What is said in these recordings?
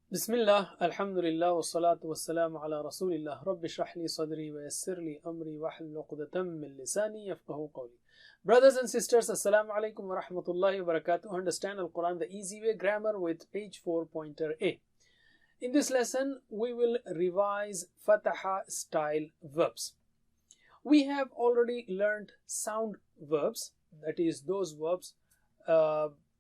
Bismillah, alhamdulillah, wassalatu wassalamu ala rasulillah, rabbi shrah li sadri wa yassir li amri wa hlul uqdatam min lisani yafqahu qawli. Brothers and sisters, assalamu alaikum wa rahmatullahi wa barakatuh. Understand Al-Quran the easy way, grammar with page 4 pointer A. In this lesson, we will revise Fataha style verbs. We have already learned sound verbs, that is those verbs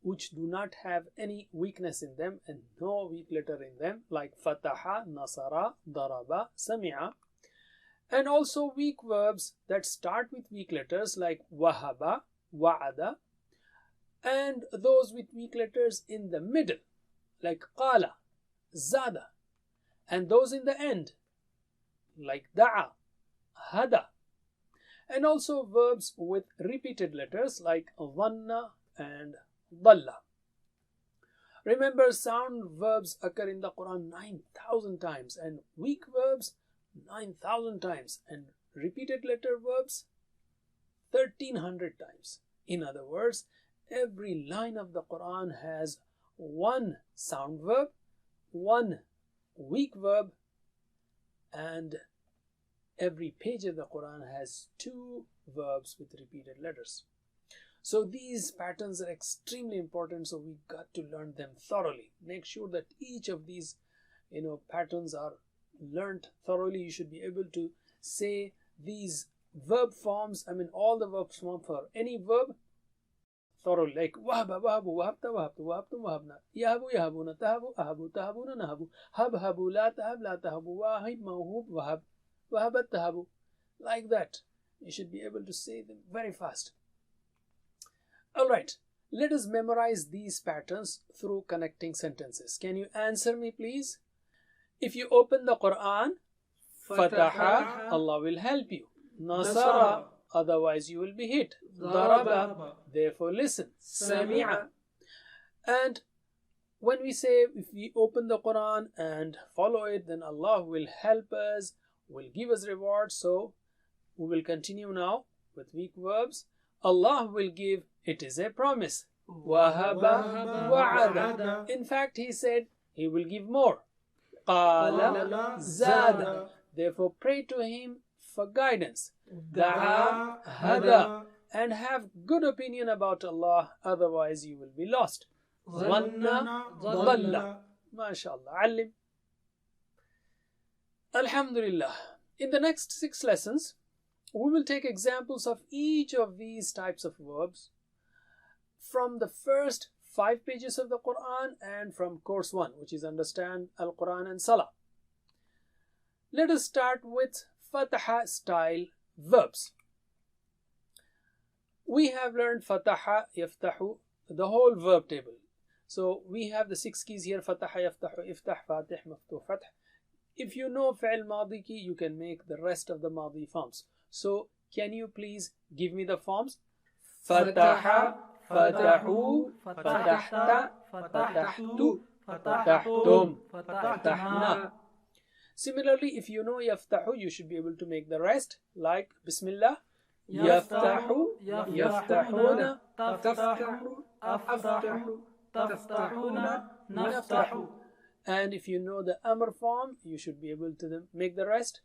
which do not have any weakness in them and no weak letter in them, like fataha, nasara, daraba, sami'a. And also weak verbs that start with weak letters like wahaba, wa'ada, and those with weak letters in the middle like qala, zada, and those in the end like da'a, hada, and also verbs with repeated letters like dhanna and Dalla. Remember, sound verbs occur in the Quran 9,000 times and weak verbs 9,000 times and repeated letter verbs 1,300 times. In other words, every line of the Quran has one sound verb, one weak verb, and every page of the Quran has two verbs with repeated letters. So these patterns are extremely important, so we got to learn them thoroughly. Make sure that each of these patterns are learned thoroughly. You should be able to say these verb forms, all the verb forms for any verb thoroughly, like wahaba, wahabu, wahabta, wahabtu, wahabtum, wahabna, yahabu, yahabuna, tahabu, ahabu, tahabuna, nahabu, habhabu, la tahab, la tahabu, wahib, mawhub, wahab, wahabat, tahabu. Like that. You should be able to say them very fast. Alright, let us memorize these patterns through connecting sentences. Can you answer me, please? If you open the Quran, Fataha, Allah will help you. Nasara, otherwise you will be hit. Daraba, therefore listen. Sami'a. And when we say, if we open the Quran and follow it, then Allah will help us, will give us reward. So we will continue now with weak verbs. Allah will give, it is a promise. Wahaba, wa'ada. In fact, he said he will give more. Qala, zada. Therefore, pray to him for guidance. Da'a, hada. And have good opinion about Allah, otherwise you will be lost. Dhanna, dhalla. MashaAllah. Alim. Alhamdulillah. In the next 6 lessons, we will take examples of each of these types of verbs from the first 5 pages of the Quran and from course 1, which is Understand Al-Quran and Salah. Let us start with Fataha style verbs. We have learned Fataha, Yaftahu, the whole verb table. So we have the 6 keys here: Fataha, Yaftahu, Iftah, Fatih, Maftuh, Fath. If you know Fi'l Madi key, you can make the rest of the Madi forms. So can you please give me the forms? Fataha, Fatahu, Fatahta, Fatahtu, Fatahtum, Fatahna. Similarly, if you know Yaftahu, you should be able to make the rest, like Bismillah, Yaftahu, Yaftahuna, Taftahu, Aftahu, Taftahuna, Naftahu. And if you know the Amr form, you should be able to make the rest.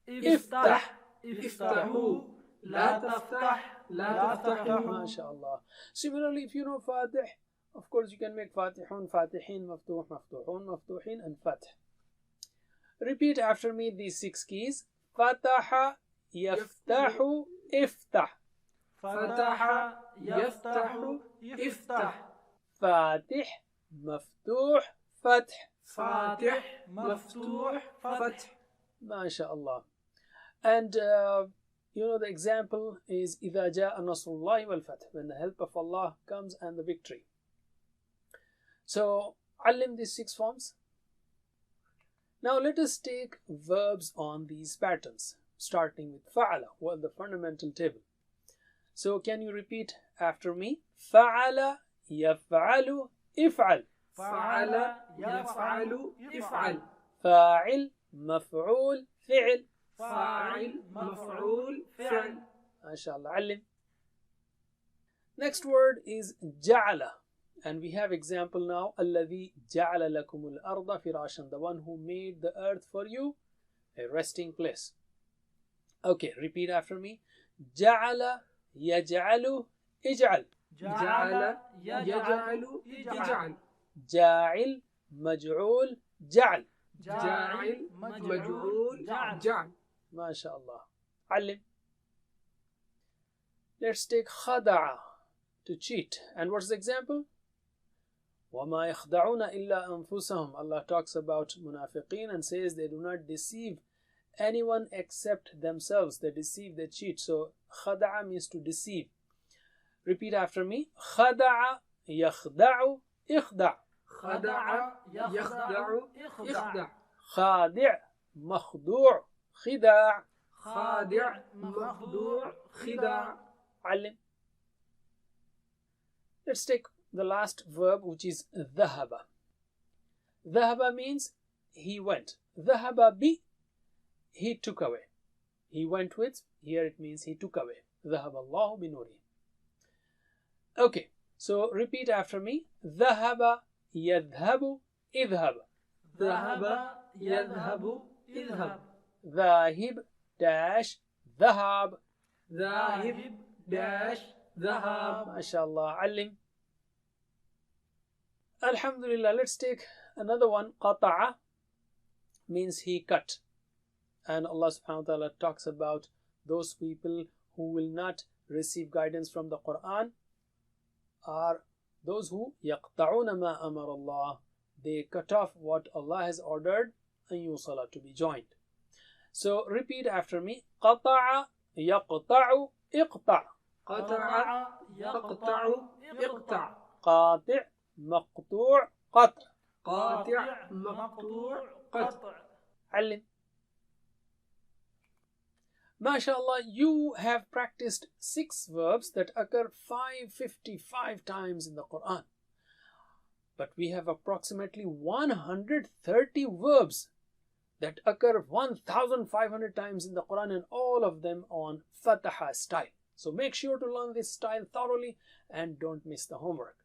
Iftah, Iftahu, La Taftah, La Taftahu. MashaAllah. Similarly, if you know Fatih, of course you can make Fatihun, Fatihin, Maftuh, Maftuhun, Maftuhin, and Fatih. Repeat after me these 6 keys. Fataha, Yaftahu, Iftah. Fataha, Yaftahu, Iftah. Fatih, Maftuh, Fath. Fatih, Maftuh, Fath. MashaAllah. And the example is إِذَا جَاءَ نَصْرُ اللَّهِ وَالْفَتْحِ, when the help of Allah comes and the victory. So, alim these 6 forms. Now let us take verbs on these patterns, starting with fa'ala, well, the fundamental table. So can you repeat after me? Fa'ala, yaf'alu, if'al. Fa'ala, yaf'alu, if'al. Fa'il, maf'ul, fi'l. Fa'il, maf'ul, fi'l. MashaAllah. Alim. Next word is ja'ala. And we have example now. الذي جعل لكم الأرض فراشا. The one who made the earth for you a resting place. Okay, repeat after me. جعل يجعل اجعل. جعل يجعل اجعل. جاعل مجعول جعل. جاعل مجعول جعل. ما شاء الله. علم. Let's take خدع, to cheat. And what's the example? وَمَا يَخْدَعُونَ إِلَّا أَنفُسَهُم. Allah talks about munafiqeen and says they do not deceive anyone except themselves. They deceive, they cheat. So خدع means to deceive. Repeat after me. خدع يخدع اخدع. خدع يخدع اخدع. خادع مخدوع خداع. خادع مخدوع خداع. علم. Let's take the last verb, which is ذهب. ذهب means he went. ذهب بي, he took away. He went with, here it means he took away. ذهب الله بنوره. Okay, so repeat after me. ذهب يذهب اذهب. ذهب يذهب اذهب. ذاهب dash ذهب. ذاهب dash ذهب. ما شاء الله. علم. Alhamdulillah. Let's take another one. قطع means he cut. And Allah subhanahu wa ta'ala talks about those people who will not receive guidance from the Quran are those who يقطعون ما أمر الله. They cut off what Allah has ordered and يوصل, to be joined. So repeat after me. قطع يقطع اقطع. قطع يقطع اقطع. قاطع مقطوع قطع. قاطع مقطوع قطع. علم. MashaAllah, you have practiced 6 verbs that occur 555 times in the Quran. But we have approximately 130 verbs that occur 1,500 times in the Quran, and all of them on Fataha style. So make sure to learn this style thoroughly and don't miss the homework.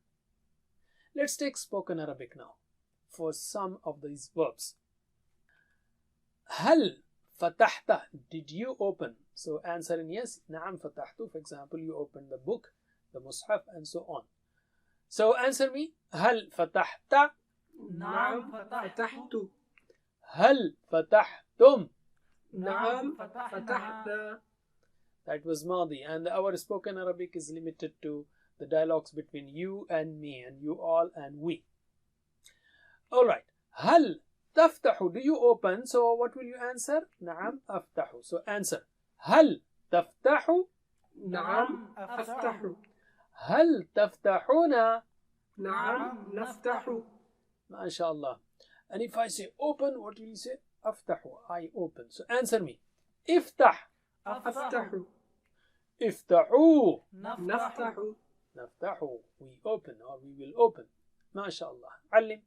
Let's take spoken Arabic now for some of these verbs. هل فتحت, did you open? So answer in yes. نعم فتحت. For example, you open the book, the mushaf, and so on. So answer me. هل فتحت? نعم فتحت. هل فتحتم? نعم فتحنا. That was Madi, and our spoken Arabic is limited to the dialogues between you and me, and you all and we. Alright. هل تفتح, do you open? So what will you answer? نعم أفتح. So answer. هل تفتح? نعم أفتح. هل تفتحون؟ نعم نفتح. MashaAllah. And if I say open, what will you say? أفتح. I open. So answer me. افتح. أفتح. افتحوا. نفتح. نفتح. We open, or we will open. MashaAllah. علم.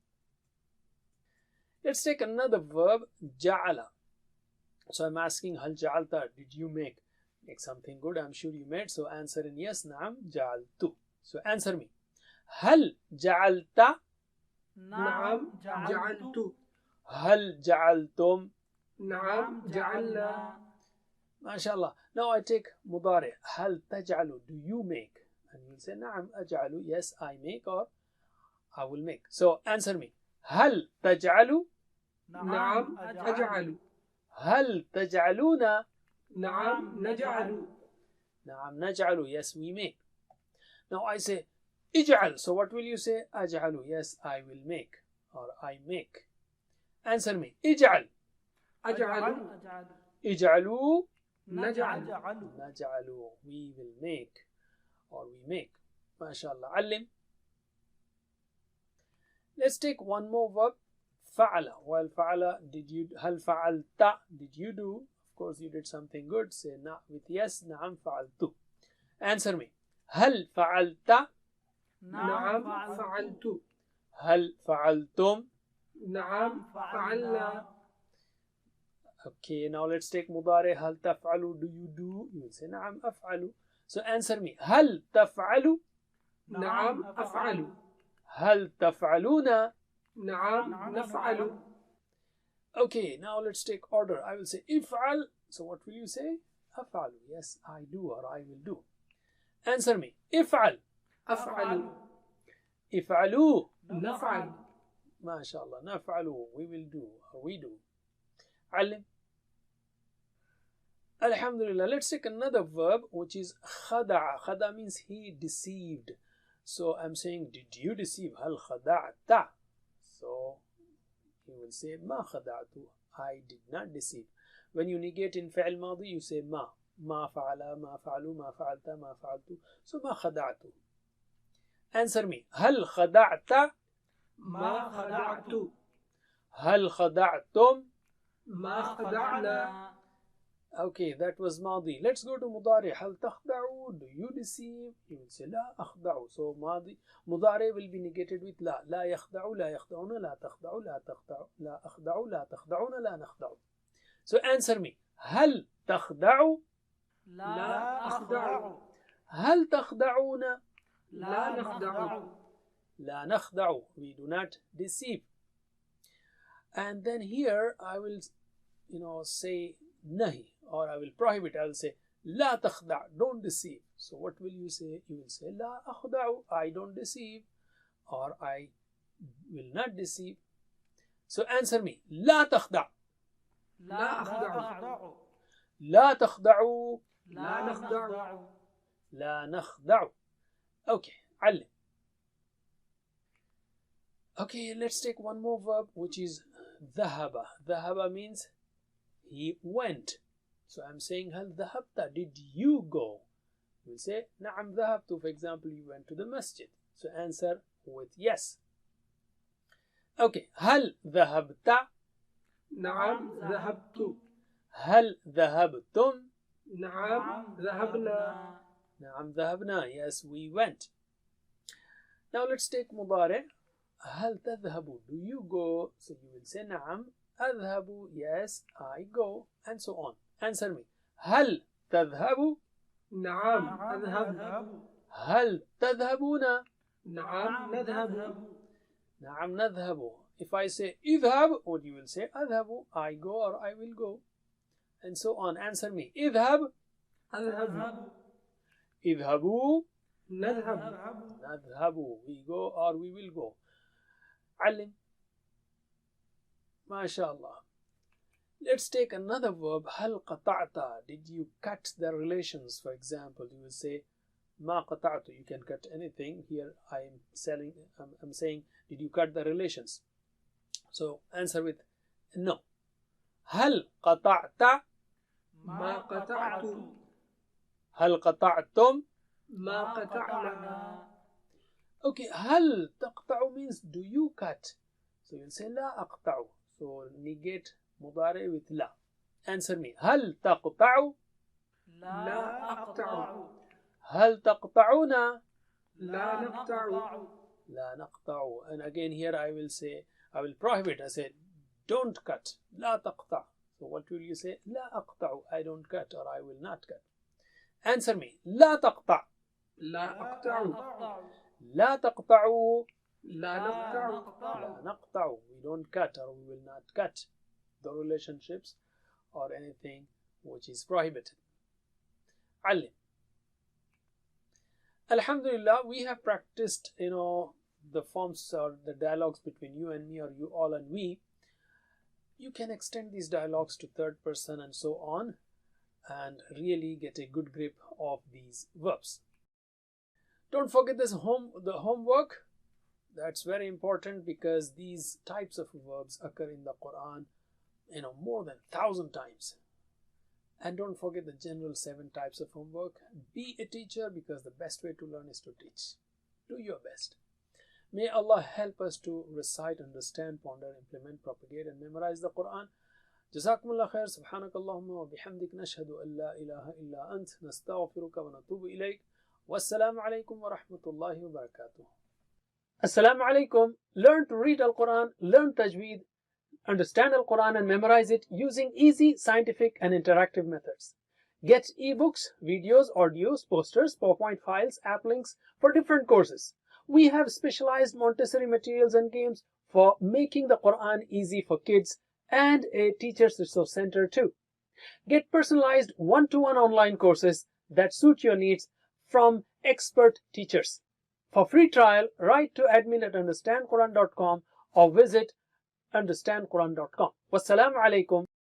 Let's take another verb. جعل. So I'm asking, هل جعلت? Did you make something good? I'm sure you made. So answer in yes. نعم جعلت. So answer me. هل جعلت؟ نعم جعلت. هل جعلتم؟ نعم جعلنا. MashaAllah. Now I take مضارع. هل تجعل? Do you make? And you'll say نعم أجعل. Yes, I make, or I will make. So answer me. هل تجعل؟ نعم أجعل. هل تجعلون؟ نعم نجعل. نعم نجعل. Yes, we make. Now I say اجعل. So what will you say? أجعل. Yes, I will make, or I make. Answer me. اجعل. أجعل. اجعلوا. نجعل. نجعل. We will make, or we make. MashaAllah. علم. Let's take one more verb. فعل. While فعل, did you, هل فعلت? Did you do? Of course you did something good. Say na with yes. نعم فعلت. Answer me. هل فعلت؟ نعم فعلت. هل فعلتم؟ نعم فعلنا. Okay, now let's take مضارع. هل تفعل? Do you do? You will say نعم أفعل. So answer me. هل تفعل؟ نعم أفعل. هل تفعلون. نعم نفعل. Okay, now let's take order. I will say افعل. So what will you say? أفعل. Yes, I do or I will do. Answer me. افعل. أفعل. افعلوا. نفعل. ما شاء الله. نفعل. We will do or we do. علم. Alhamdulillah. Let's take another verb which is خدع. خدع means he deceived. So I'm saying, did you deceive? هل خدعت? So you will say ما خدعت. I did not deceive. When you negate in فعل ماضي, you say ما فعل, ما فعلوا, ما فعلت, ما فعلت. So ما خدعت. Answer me. هل خدعت؟ ما خدعت. هل خدعتم؟ ما خدعنا. Okay, that was ماضي. Let's go to مضارع. هل تخدعوا? Do you deceive? You will say لا أخدع. So ماضي مضارع will be negated with لا. لا يخدعوا, لا يخدعون, لا تخدعوا, لا تخدعوا, لا أخدعوا, لا تخدعون, لا نخدع. So answer me. هل تخدعوا؟ لا أخدع. هل تخدعون؟ لا نخدع. لا نخدع. We do not deceive. And then here I will, say nahi, or I will prohibit. I will say لا تخدع. Don't deceive. So what will you say? You will say لا أخدع. I don't deceive, or I will not deceive. So answer me. لا تخدع. لا أخدع. لا تخدعوا. لا نخدع. لا نخدع. Okay, علم. Okay, let's take one more verb which is ذهب. ذهب means he went. So I'm saying هل ذهبت? Did you go? We'll say نعم ذهبت. For example, you went to the masjid. So answer with yes. Okay, هل ذهبت? نعم ذهبت. هل ذهبتم؟ نعم ذهبنا. نعم ذهبنا. Yes, we went. Now let's take مضارع. هل تذهب? Do you go? So you will say نعم أذهب. Yes, I go, and so on. Answer me. هل تذهب؟ نعم أذهب. هل تذهبون؟ نعم نذهب. نعم نذهب. If I say اذهب, what you will say? أذهب. I go or I will go, and so on. Answer me. اذهب. أذهب. اذهبوا. نذهب. نذهب. We go or we will go. علم. ما شاء الله. Let's take another verb. هل قطعت? Did you cut the relations? For example, you will say ما قطعت. You can cut anything. Here I'm saying, did you cut the relations? So answer with no. هل قطعت؟ ما قطعت. هل قطعتم؟ ما قطعنا. Okay, هل تقطع means do you cut? So you'll say لا أقطع. So negate مضارع with لا. Answer me. هل تقطع؟ لا أقطع. هل تقطعون؟ لا نقطع. لا نقطع. And again here I will prohibit. I say don't cut. لا تقطع. So what will you say? لا أقطع. I don't cut, or I will not cut. Answer me. لا تقطع. لا أقطع. لا تقطعوا. لا نقطع. لا نقطع. We don't cut, or we will not cut the relationships or anything which is prohibited. علم. Alhamdulillah, we have practiced, the forms or the dialogues between you and me, or you all and we. You can extend these dialogues to third person and so on, and really get a good grip of these verbs. Don't forget the homework. That's very important, because these types of verbs occur in the Quran, more than 1,000 times. And don't forget the general 7 types of homework. Be a teacher, because the best way to learn is to teach. Do your best. May Allah help us to recite, understand, ponder, implement, propagate, and memorize the Quran. Jazakumullah khair. Subhanakallahumma wa bihamdik. Nashhadu an la ilaha illa ant. Nastaghfiruka wa natubu ilayk. Wassalamu alaikum wa rahmatullahi wa barakatuh. Assalamu alaikum. Learn to read Al-Quran, learn Tajweed, understand Al-Quran and memorize it using easy, scientific and interactive methods. Get ebooks, videos, audios, posters, PowerPoint files, app links for different courses. We have specialized Montessori materials and games for making the Quran easy for kids, and a teacher's resource center too. Get personalized one-to-one online courses that suit your needs from expert teachers. For free trial, write to admin@understandquran.com or visit understandquran.com. Wassalamu alaikum